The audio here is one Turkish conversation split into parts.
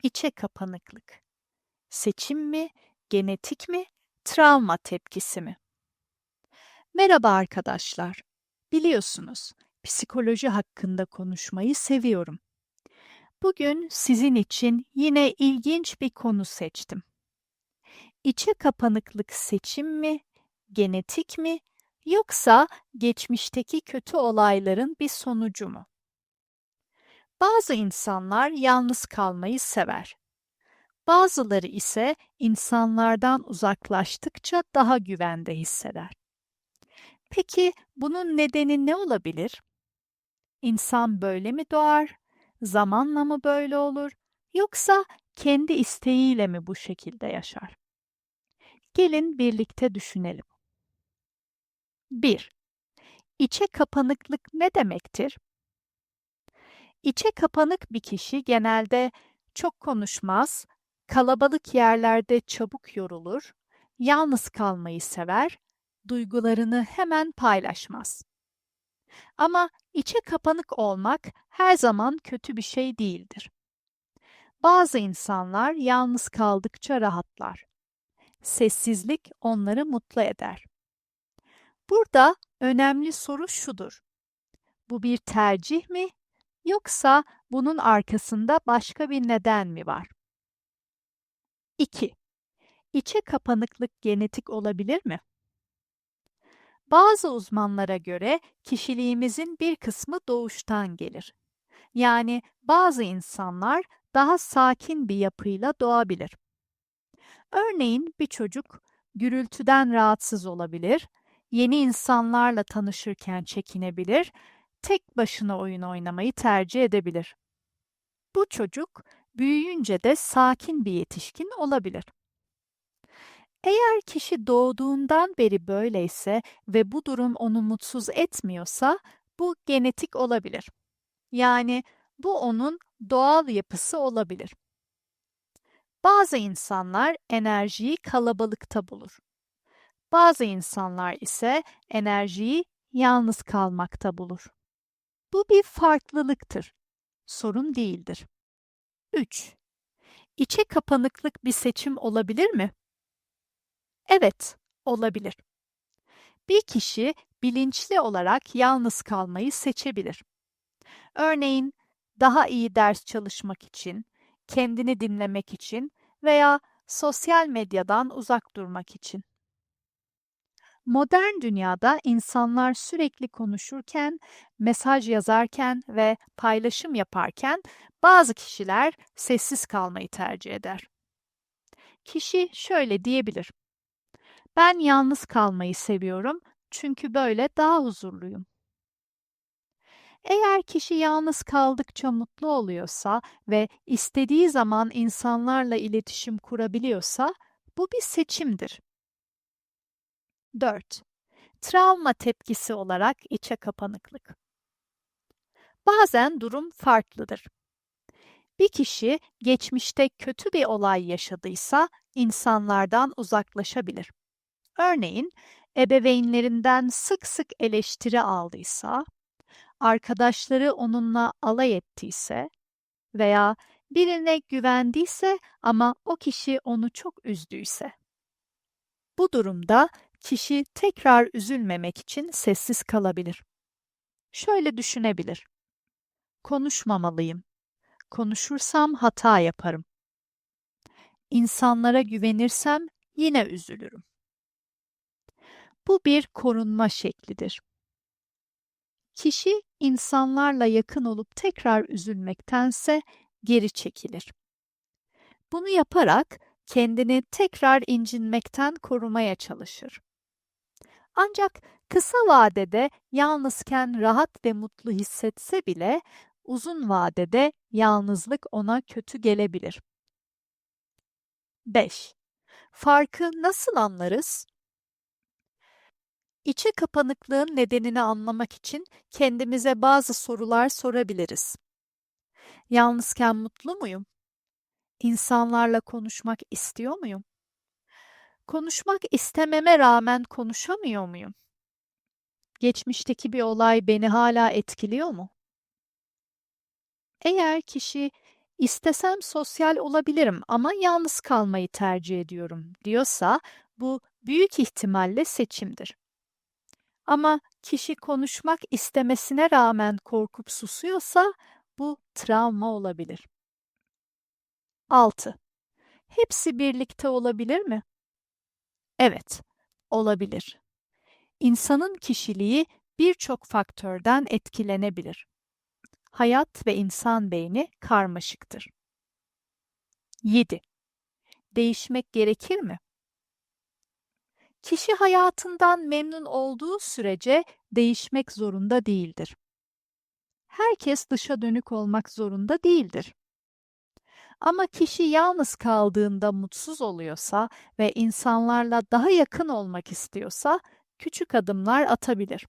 İçe kapanıklık. Seçim mi, genetik mi, travma tepkisi mi? Merhaba arkadaşlar. Biliyorsunuz, psikoloji hakkında konuşmayı seviyorum. Bugün sizin için yine ilginç bir konu seçtim. İçe kapanıklık seçim mi, genetik mi, yoksa geçmişteki kötü olayların bir sonucu mu? Bazı insanlar yalnız kalmayı sever. Bazıları ise insanlardan uzaklaştıkça daha güvende hisseder. Peki bunun nedeni ne olabilir? İnsan böyle mi doğar? Zamanla mı böyle olur? Yoksa kendi isteğiyle mi bu şekilde yaşar? Gelin birlikte düşünelim. 1. İçe kapanıklık ne demektir? İçe kapanık bir kişi genelde çok konuşmaz, kalabalık yerlerde çabuk yorulur, yalnız kalmayı sever, duygularını hemen paylaşmaz. Ama içe kapanık olmak her zaman kötü bir şey değildir. Bazı insanlar yalnız kaldıkça rahatlar. Sessizlik onları mutlu eder. Burada önemli soru şudur: bu bir tercih mi, yoksa bunun arkasında başka bir neden mi var? 2. İçe kapanıklık genetik olabilir mi? Bazı uzmanlara göre kişiliğimizin bir kısmı doğuştan gelir. Yani bazı insanlar daha sakin bir yapıyla doğabilir. Örneğin bir çocuk gürültüden rahatsız olabilir, yeni insanlarla tanışırken çekinebilir, tek başına oyun oynamayı tercih edebilir. Bu çocuk büyüyünce de sakin bir yetişkin olabilir. Eğer kişi doğduğundan beri böyleyse ve bu durum onu mutsuz etmiyorsa, bu genetik olabilir. Yani bu onun doğal yapısı olabilir. Bazı insanlar enerjiyi kalabalıkta bulur. Bazı insanlar ise enerjiyi yalnız kalmakta bulur. Bu bir farklılıktır, sorun değildir. 3. İçe kapanıklık bir seçim olabilir mi? Evet, olabilir. Bir kişi bilinçli olarak yalnız kalmayı seçebilir. Örneğin daha iyi ders çalışmak için, kendini dinlemek için veya sosyal medyadan uzak durmak için. Modern dünyada insanlar sürekli konuşurken, mesaj yazarken ve paylaşım yaparken bazı kişiler sessiz kalmayı tercih eder. Kişi şöyle diyebilir: ben yalnız kalmayı seviyorum çünkü böyle daha huzurluyum. Eğer kişi yalnız kaldıkça mutlu oluyorsa ve istediği zaman insanlarla iletişim kurabiliyorsa, bu bir seçimdir. 4. Travma tepkisi olarak içe kapanıklık. Bazen durum farklıdır. Bir kişi geçmişte kötü bir olay yaşadıysa insanlardan uzaklaşabilir. Örneğin ebeveynlerinden sık sık eleştiri aldıysa, arkadaşları onunla alay ettiyse veya birine güvendiyse ama o kişi onu çok üzdüyse. Bu durumda kişi tekrar üzülmemek için sessiz kalabilir. Şöyle düşünebilir: konuşmamalıyım. Konuşursam hata yaparım. İnsanlara güvenirsem yine üzülürüm. Bu bir korunma şeklidir. Kişi insanlarla yakın olup tekrar üzülmektense geri çekilir. Bunu yaparak kendini tekrar incinmekten korumaya çalışır. Ancak kısa vadede yalnızken rahat ve mutlu hissetse bile uzun vadede yalnızlık ona kötü gelebilir. 5. Farkı nasıl anlarız? İçe kapanıklığın nedenini anlamak için kendimize bazı sorular sorabiliriz. Yalnızken mutlu muyum? İnsanlarla konuşmak istiyor muyum? Konuşmak istememe rağmen konuşamıyor muyum? Geçmişteki bir olay beni hala etkiliyor mu? Eğer kişi İstesem sosyal olabilirim ama yalnız kalmayı tercih ediyorum diyorsa bu büyük ihtimalle seçimdir. Ama kişi konuşmak istemesine rağmen korkup susuyorsa bu travma olabilir. 6. Hepsi birlikte olabilir mi? Evet, olabilir. İnsanın kişiliği birçok faktörden etkilenebilir. Hayat ve insan beyni karmaşıktır. 7. Değişmek gerekir mi? Kişi hayatından memnun olduğu sürece değişmek zorunda değildir. Herkes dışa dönük olmak zorunda değildir. Ama kişi yalnız kaldığında mutsuz oluyorsa ve insanlarla daha yakın olmak istiyorsa küçük adımlar atabilir.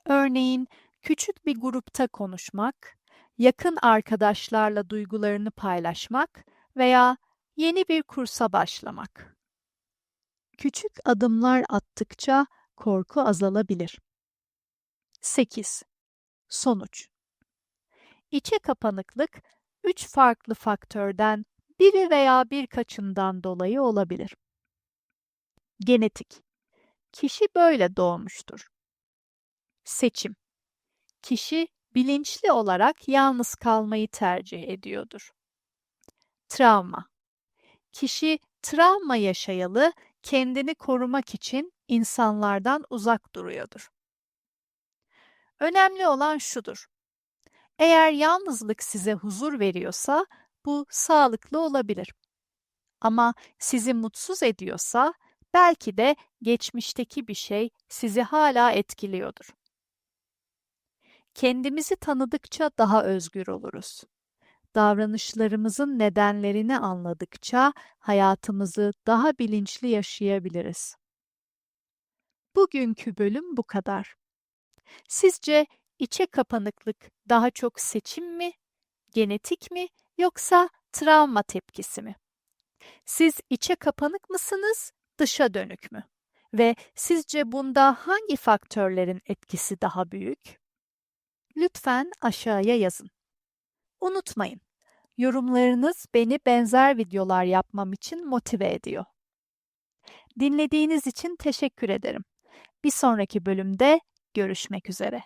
Örneğin küçük bir grupta konuşmak, yakın arkadaşlarla duygularını paylaşmak veya yeni bir kursa başlamak. Küçük adımlar attıkça korku azalabilir. 8. Sonuç. İçe kapanıklık 3 farklı faktörden biri veya birkaçından dolayı olabilir. Genetik. Kişi böyle doğmuştur. Seçim. Kişi bilinçli olarak yalnız kalmayı tercih ediyordur. Travma. Kişi travma yaşayalı kendini korumak için insanlardan uzak duruyordur. Önemli olan şudur. Eğer yalnızlık size huzur veriyorsa bu sağlıklı olabilir. Ama sizi mutsuz ediyorsa belki de geçmişteki bir şey sizi hala etkiliyordur. Kendimizi tanıdıkça daha özgür oluruz. Davranışlarımızın nedenlerini anladıkça hayatımızı daha bilinçli yaşayabiliriz. Bugünkü bölüm bu kadar. Sizce içe kapanıklık daha çok seçim mi, genetik mi yoksa travma tepkisi mi? Siz içe kapanık mısınız, dışa dönük mü? Ve sizce bunda hangi faktörlerin etkisi daha büyük? Lütfen aşağıya yazın. Unutmayın, yorumlarınız beni benzer videolar yapmam için motive ediyor. Dinlediğiniz için teşekkür ederim. Bir sonraki bölümde görüşmek üzere.